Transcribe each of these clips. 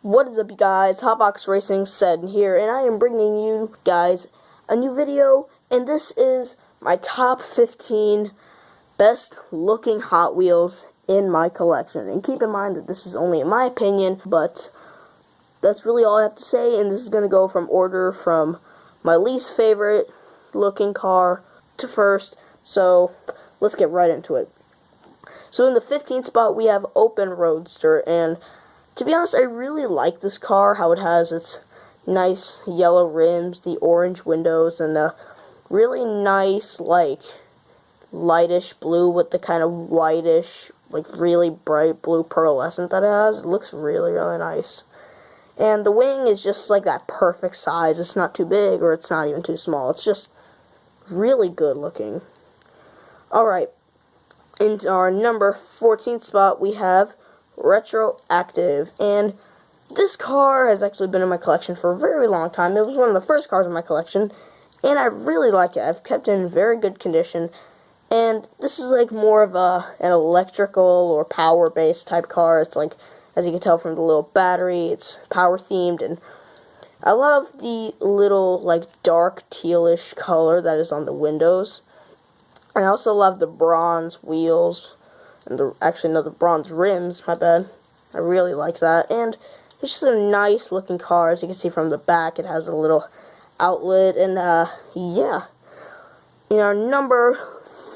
What is up, you guys? Hotbox Racing said here, and I am bringing you guys a new video, and this is my top 15 best looking Hot Wheels in my collection. And keep in mind that this is only in my opinion, but that's really all I have to say, and this is going to go from order from my least favorite looking car to first, so let's get right into it. So in the 15th spot we have Open Roadster, and to be honest, I really like this car, how it has its nice yellow rims, the orange windows, and the really nice, like, lightish blue with the kind of whitish, like, really bright blue pearlescent that it has. It looks really, really nice. And the wing is just, like, that perfect size. It's not too big, or it's not even too small. It's just really good looking. Alright, in our number 14th spot, we have Retroactive, and this car has actually been in my collection for a very long time. It was one of the first cars in my collection, and I really like it. I've kept it in very good condition, and this is like more of an electrical or power-based type car. It's like, as you can tell from the little battery, it's power-themed, and I love the little, like, dark tealish color that is on the windows. And I also love the bronze wheels. And the bronze rims, my bad. I really like that. And it's just a nice looking car. As you can see from the back, it has a little outlet. And, yeah. In our number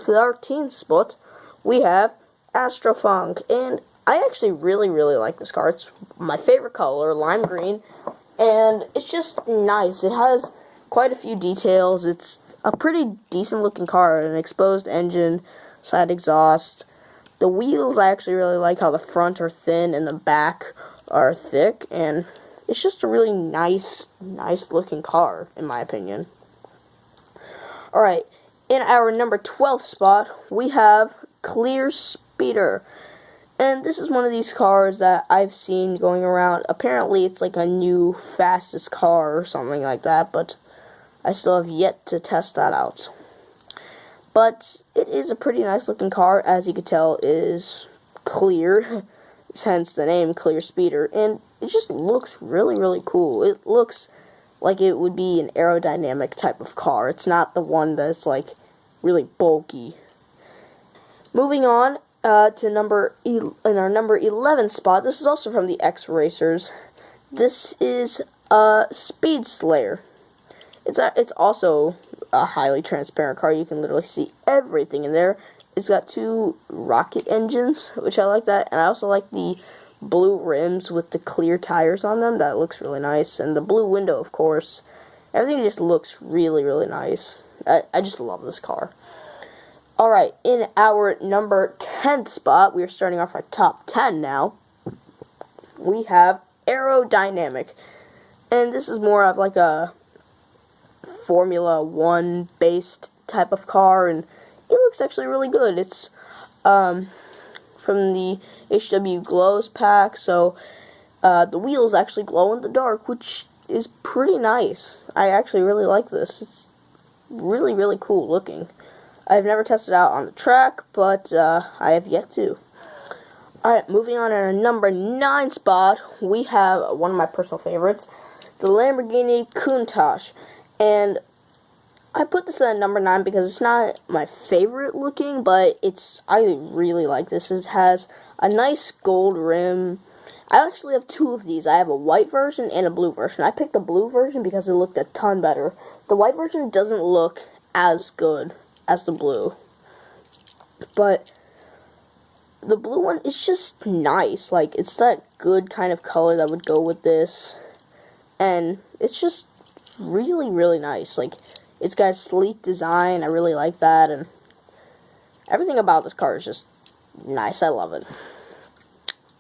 13th spot, we have Astrofunk. And I actually really, really like this car. It's my favorite color, lime green. And it's just nice. It has quite a few details. It's a pretty decent looking car. An exposed engine, side exhaust. The wheels, I actually really like how the front are thin and the back are thick, and it's just a really nice looking car, in my opinion. Alright, in our number 12th spot, we have Clear Speeder. And this is one of these cars that I've seen going around. Apparently, it's like a new fastest car or something like that, but I still have yet to test that out. But it is a pretty nice looking car, as you can tell, is clear, hence the name Clear Speeder, and it just looks really, really cool. It looks like it would be an aerodynamic type of car. It's not the one that's, like, really bulky. Moving on to in our number 11 spot, this is also from the X Racers. This is Speed Slayer. It's also a highly transparent car. You can literally see everything in there. It's got two rocket engines, which I like that. And I also like the blue rims with the clear tires on them. That looks really nice. And the blue window, of course. Everything just looks really, really nice. I just love this car. Alright, in our number 10th spot, we are starting off our top 10 now. We have Aerodynamic. And this is more of like a Formula 1 based type of car, and it looks actually really good. It's from the HW Glows pack, so the wheels actually glow in the dark, which is pretty nice. I actually really like this. It's really, really cool looking. I've never tested it out on the track, but I have yet to. Alright, moving on to our number 9 spot, we have one of my personal favorites, the Lamborghini Countach. And I put this at number 9 because it's not my favorite looking, but I really like this. It has a nice gold rim. I actually have two of these. I have a white version and a blue version. I picked the blue version because it looked a ton better. The white version doesn't look as good as the blue, but the blue one is just nice. Like, it's that good kind of color that would go with this, and it's just really, really nice. Like, it's got a sleek design. I really like that, and everything about this car is just nice. I love it.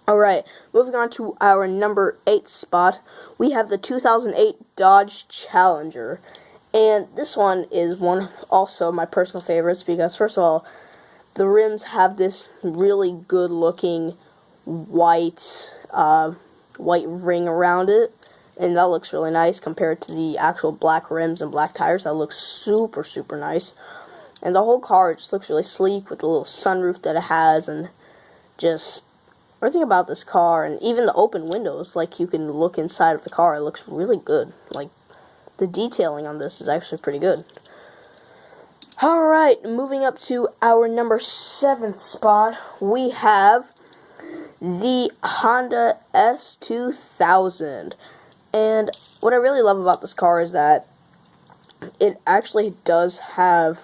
Alright, moving on to our number 8 spot, we have the 2008 Dodge Challenger. And this one is one of also my personal favorites because, first of all, the rims have this really good looking white ring around it. And that looks really nice compared to the actual black rims and black tires. That looks super, super nice. And the whole car just looks really sleek with the little sunroof that it has. And just everything about this car, and even the open windows, like you can look inside of the car, it looks really good. Like, the detailing on this is actually pretty good. Alright, moving up to our number 7th spot, we have the Honda S2000. And what I really love about this car is that it actually does have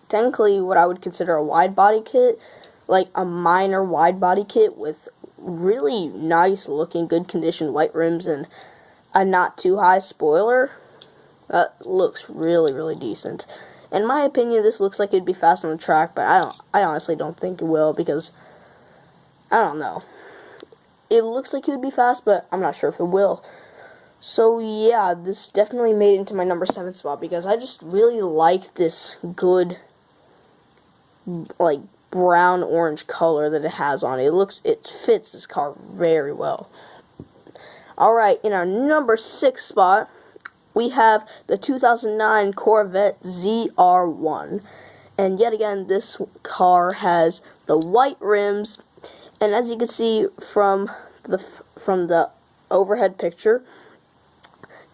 technically what I would consider a wide body kit, like a minor wide body kit with really nice looking, good condition white rims and a not too high spoiler. That looks really, really decent. In my opinion, this looks like it'd be fast on the track, but I honestly don't think it will, because I don't know. It looks like it would be fast, but I'm not sure if it will. So yeah, this definitely made it into my number 7 spot, because I just really like this good, like, brown orange color that it has on it. It fits this car very well. Alright, in our number 6 spot, we have the 2009 Corvette ZR1. And yet again, this car has the white rims, and as you can see from the overhead picture,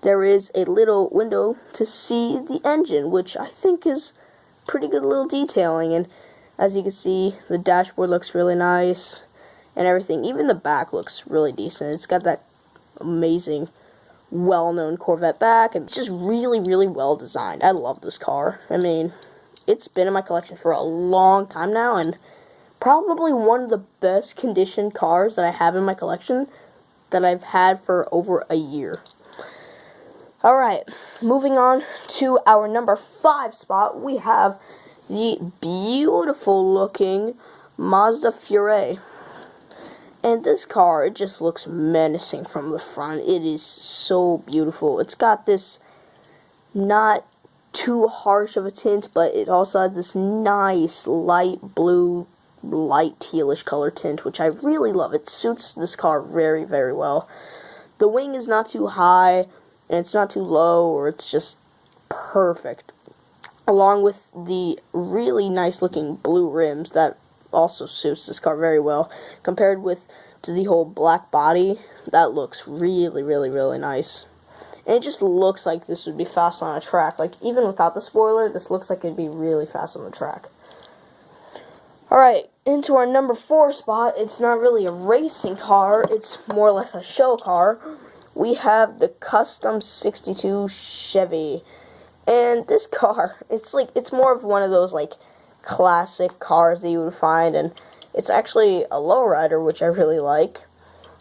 there is a little window to see the engine, which I think is pretty good little detailing. And as you can see, the dashboard looks really nice and everything. Even the back looks really decent. It's got that amazing, well-known Corvette back, and it's just really, really well designed. I love this car. I mean, it's been in my collection for a long time now, and probably one of the best conditioned cars that I have in my collection that I've had for over a year. Alright, moving on to our number 5 spot, we have the beautiful looking Mazda Fury. And this car, it just looks menacing from the front. It is so beautiful. It's got this not too harsh of a tint, but it also has this nice light blue, light tealish color tint, which I really love. It suits this car very, very well. The wing is not too high, and it's not too low, or it's just perfect. Along with the really nice looking blue rims that also suits this car very well, compared to the whole black body. That looks really, really, really nice. And it just looks like this would be fast on a track. Like, even without the spoiler, this looks like it'd be really fast on the track. Alright, into our number 4 spot. It's not really a racing car, it's more or less a show car. We have the Custom 62 Chevy. And this car, it's more of one of those, like, classic cars that you would find, and it's actually a lowrider, which I really like.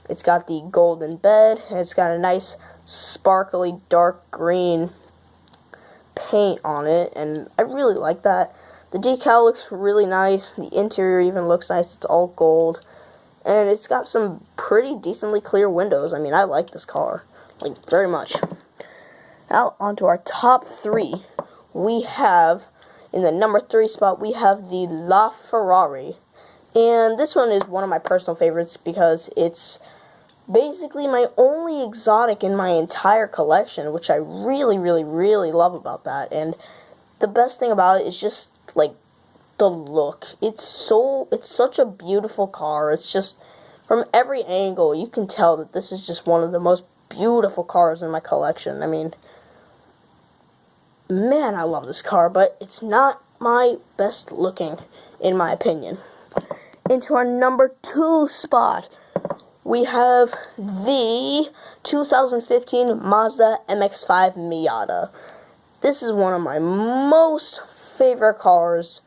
It's got the golden bed, and it's got a nice sparkly dark green paint on it, and I really like that. The decal looks really nice, the interior even looks nice, it's all gold, and it's got some pretty decently clear windows. I mean, I like this car, like, very much. Now, onto our top 3. We have, in the number 3 spot, we have the LaFerrari. And this one is one of my personal favorites because it's basically my only exotic in my entire collection, which I really, really, really love about that. And the best thing about it is just, like, the look. It's such a beautiful car. It's just, from every angle, you can tell that this is just one of the most beautiful cars in my collection. I mean, man, I love this car, but it's not my best looking, in my opinion. Into our number 2 spot, we have the 2015 Mazda MX-5 Miata. This is one of my most favorite cars,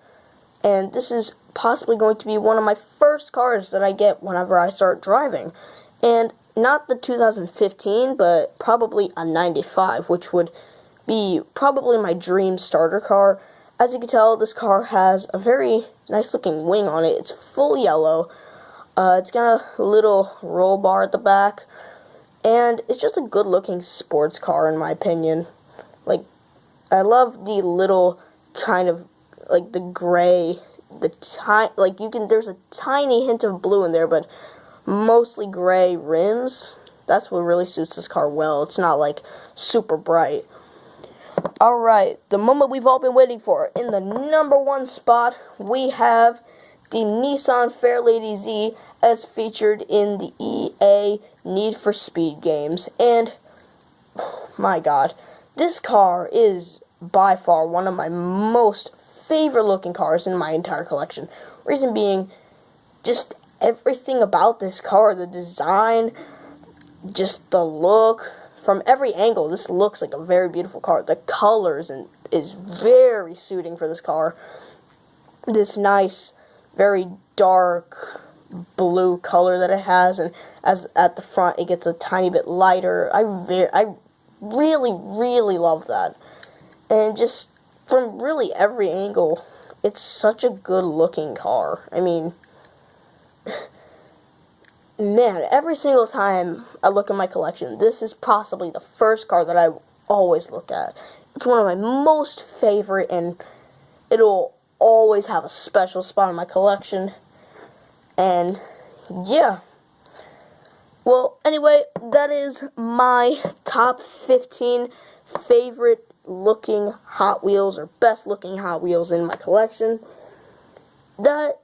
and this is possibly going to be one of my first cars that I get whenever I start driving. And not the 2015, but probably a 95, which would be probably my dream starter car. As you can tell, this car has a very nice looking wing on it. It's full yellow. It's got a little roll bar at the back, and it's just a good looking sports car in my opinion. Like, I love the little kind of, like, the gray, there's a tiny hint of blue in there, but mostly gray rims. That's what really suits this car well. It's not, like, super bright. Alright, the moment we've all been waiting for. In the number 1 spot, we have the Nissan Fairlady Z as featured in the EA Need for Speed games. And, my god, this car is by far one of my most favorite looking cars in my entire collection. Reason being, just everything about this car, the design, just the look, from every angle, this looks like a very beautiful car. The colors is very suiting for this car. This nice, very dark blue color that it has, and as at the front it gets a tiny bit lighter. I really love that. And just from really every angle, it's such a good looking car. I mean, man, every single time I look at my collection, this is possibly the first car that I always look at. It's one of my most favorite, and it'll always have a special spot in my collection. And yeah, well, anyway, that is my top 15 favorite looking Hot Wheels, or best looking Hot Wheels in my collection. That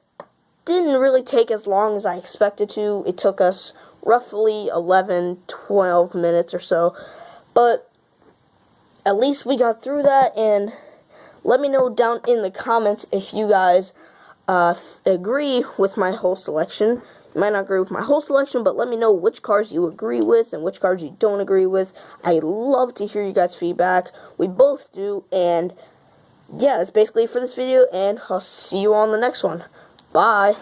didn't really take as long as I expected to. It took us roughly 11-12 minutes or so, but at least we got through that. And let me know down in the comments if you guys agree with my whole selection. You might not agree with my whole selection, but let me know which cars you agree with and which cars you don't agree with. I love to hear you guys' feedback. We both do. And yeah, that's basically it for this video, and I'll see you on the next one. Bye.